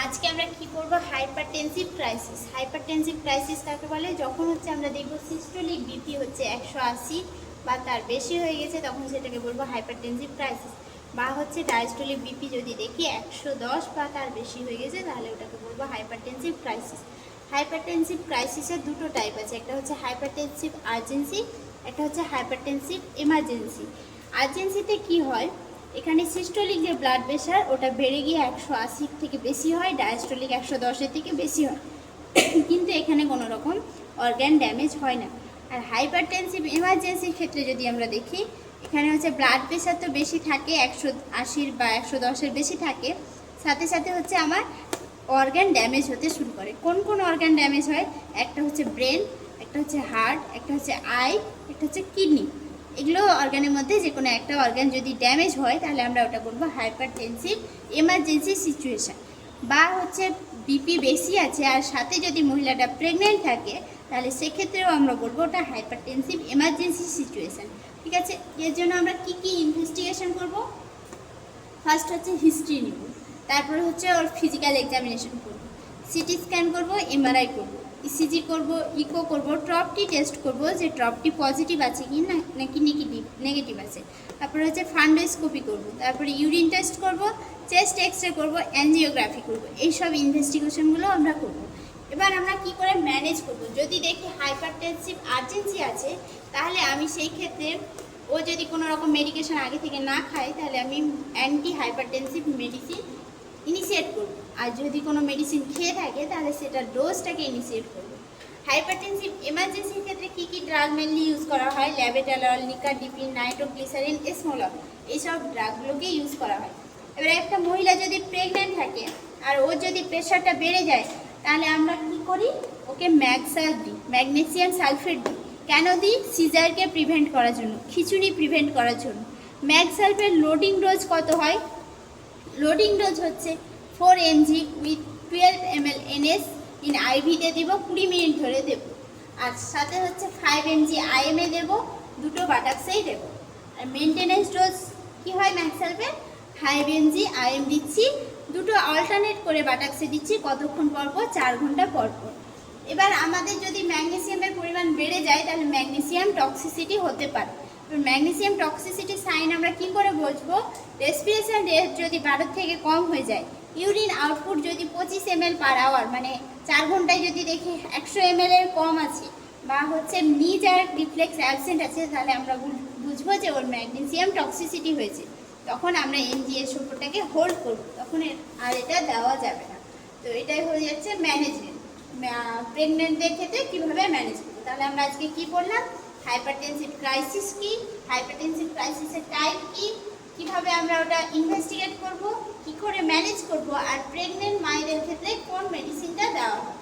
আজকে আমরা কি করব হাইপারটেনসিভ ক্রাইসিস। হাইপারটেনসিভ ক্রাইসিস কাকে বলে? যখন হচ্ছে আমরা দেখব সিস্টোলিক বিপি হচ্ছে 180 বা তার বেশি হয়ে গেছে, তখন সেটাকে বলবো হাইপারটেনসিভ ক্রাইসিস। বা হচ্ছে ডায়াস্টোলিক বিপি যদি দেখি 110 বা তার বেশি হয়ে গেছে, তাহলে ওটাকে বলবো হাইপারটেনসিভ ক্রাইসিস। হাইপারটেনসিভ ক্রাইসিসের দুটো টাইপ আছে, একটা হচ্ছে হাইপারটেনসিভ আর্জেন্সি, একটা হচ্ছে হাইপারটেনসিভ এমার্জেন্সি। আর্জেন্সিতে কি হয়, এখানে সিস্টোলিক যে ব্লাড প্রেশার ওটা বেড়ে গিয়ে 180 থেকে বেশি হয়, ডায়াস্টোলিক 110-এর থেকে বেশি হয়, কিন্তু এখানে কোনো রকম অর্গ্যান ড্যামেজ হয় না। আর হাইপারটেনসিভ এমার্জেন্সির ক্ষেত্রে যদি আমরা দেখি, এখানে হচ্ছে ব্লাড প্রেশার তো বেশি থাকে, 180 বা 110-এর বেশি থাকে, সাথে সাথে হচ্ছে আমার অর্গ্যান ড্যামেজ হতে শুরু করে। কোন কোন অর্গ্যান ড্যামেজ হয়? একটা হচ্ছে ব্রেন, একটা হচ্ছে হার্ট, একটা হচ্ছে আই, একটা হচ্ছে কিডনি। এগুলো অর্গানের মধ্যে যে কোনো একটা অর্গান যদি ড্যামেজ হয়, তাহলে আমরা ওটা বলবো হাইপারটেনসিভ এমার্জেন্সি সিচুয়েশান। বা হচ্ছে বিপি বেশি আছে আর সাথে যদি মহিলাটা প্রেগনেন্ট থাকে, তাহলে সেক্ষেত্রেও আমরা বলবো ওটা হাইপারটেনসিভ এমার্জেন্সি সিচুয়েশান। ঠিক আছে, এর জন্য আমরা কি কি ইনভেস্টিগেশন করব? ফার্স্ট হচ্ছে হিস্ট্রি নিব, তারপরে হচ্ছে ওর ফিজিক্যাল এক্সামিনেশন করব, সিটি স্ক্যান করব, এমআরআই করব, ইসিজি করব, ইকো করব, ট্রপটি টেস্ট করব যে ট্রপটি পজিটিভ আছে কি না নাকি নেগেটিভ আছে, তারপরে হচ্ছে ফান্ডোস্কোপি করব, তারপরে ইউরিন টেস্ট করব, চেস্ট এক্সরে করব, অ্যাঞ্জিওগ্রাফি করব। এইসব ইনভেস্টিগেশনগুলো আমরা করব। এবার আমরা কি করে ম্যানেজ করব? যদি দেখি হাইপারটেনসিভ আর্জেন্সি আছে, তাহলে আমি সেই ক্ষেত্রে ও যদি কোনো রকম মেডিকেশন আগে থেকে না খায়, তাহলে আমি অ্যান্টি হাইপারটেনসিভ মেডিসিন ইনিশিয়েট করব। আর যদি কোনো মেডিসিন খেয়ে থাকে, তাহলে সেটার ডোজটাকে ইনিশিয়েট করব। হাইপারটেনসিভ এমার্জেন্সির ক্ষেত্রে কী কী ড্রাগ মেনলি ইউজ করা হয়? ল্যাবেটালল, নিকারডিপিন, নাইট্রোগ্লিসারিন, এসমোলল, এইসব ড্রাগগুলোকে ইউজ করা হয়। এবার একটা মহিলা যদি প্রেগনেন্ট থাকে আর ওর যদি প্রেশারটা বেড়ে যায়, তাহলে আমরা কী করি? ওকে ম্যাগসাল দিই, ম্যাগনেসিয়াম সালফেট দিই। কেন দিই? সিজারকে প্রিভেন্ট করার জন্য, খিচুড়ি প্রিভেন্ট করার জন্য। ম্যাগসালফেট লোডিং ডোজ কত হয়? লোডিং ডোজ হচ্ছে 4 mg with 12 ml NS in আইভিতে দেবো, 20 মিনিট ধরে দেব। আর সাথে হচ্ছে 5 mg IM এ দেবো, দুটো বাটাক্সেই দেবো। আর মেনটেনেন্স ডোজ কী হয় ম্যাক্সালফেট? 5 mg IM দিচ্ছি, দুটো অল্টারনেট করে বাটাক্সে দিচ্ছি, কতক্ষণ পর পর? 4 ঘন্টা পর পর। এবার আমাদের যদি ম্যাগনেসিয়ামের পরিমাণ বেড়ে যায়, তাহলে ম্যাগনেসিয়াম টক্সিসিটি হতে পারে। ম্যাগনেসিয়াম টক্সিসিটি সাইন আমরা কি করে বুঝবো? রেসপিরেশন রেট যদি 12 থেকে কম হয়ে যায়, ইউরিন আউটপুট যদি 25 ml পার আওয়ার, মানে 4 ঘন্টায় যদি দেখি 100 ml এর কম আছে, বা হচ্ছে নিজ আর রিফ্লেক্স অ্যাবসেন্ট আছে, তাহলে আমরা বুঝবো যে ওর ম্যাগনেসিয়াম টক্সিসিটি হয়েছে। তখন আমরা এমজিএস ওপরটাকে হোল্ড করবো, তখন আর এটা দেওয়া যাবে না। তো এটাই হয়ে যাচ্ছে ম্যানেজমেন্ট। প্রেগনেন্টদের ক্ষেত্রে কীভাবে ম্যানেজ করবো। তাহলে আমরা আজকে কি বললাম? হাইপারটেনসিভ ক্রাইসিস কি, হাইপারটেনসিভ ক্রাইসিসের টাইপ কি, কিভাবে আমরা ওটা ইনভেস্টিগেট করব, কি করে ম্যানেজ করব, আর প্রেগনেন্ট মায়েদের ক্ষেত্রে কোন মেডিসিনটা দেওয়া হয়।